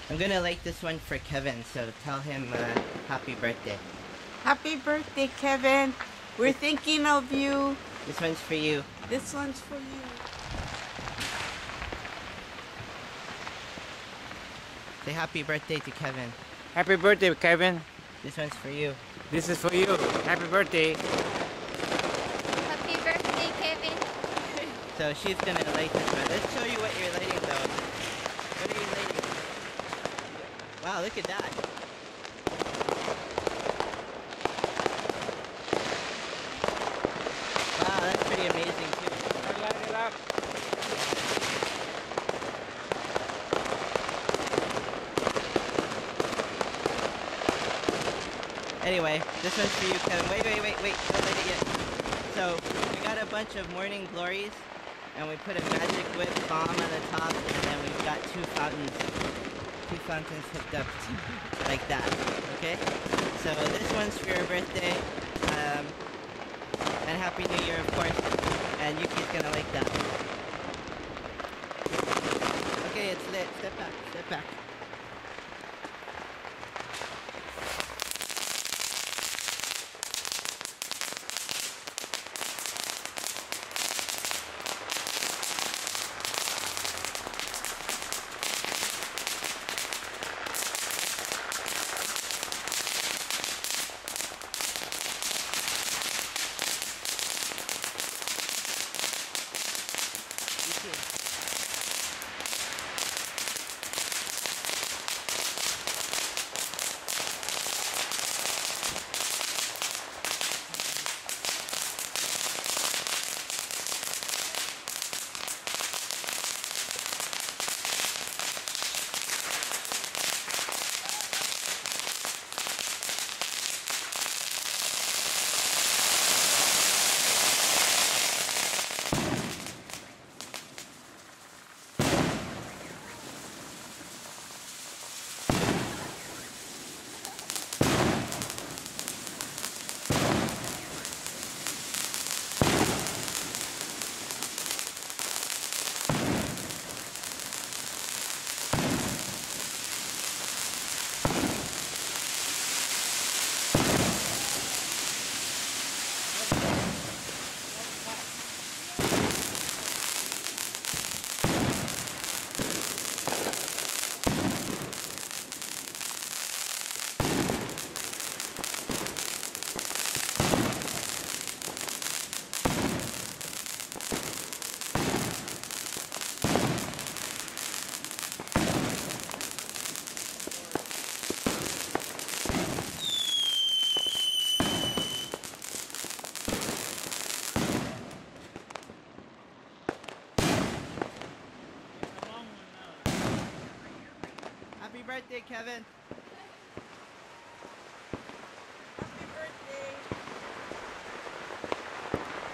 I'm gonna light this one for Kevin, so tell him happy birthday. Happy birthday, Kevin. We're thinking of you. This one's for you. This one's for you. Say happy birthday to Kevin. Happy birthday, Kevin. This one's for you. This is for you. Happy birthday. Happy birthday, Kevin. So she's gonna light this one. Let's show you what you're lighting though. What are you lighting? Wow, look at that. Wow, that's pretty amazing too. Light it up. Anyway, this one's for you, Kevin. Wait, don't light it yet. So, we got a bunch of morning glories, and we put a magic whip bomb on the top, and then we've got two fountains hooked up like that, okay? So this one's for your birthday, and Happy New Year, of course, and Yuki's gonna like that. Okay, it's lit. Step back. Happy birthday, Kevin.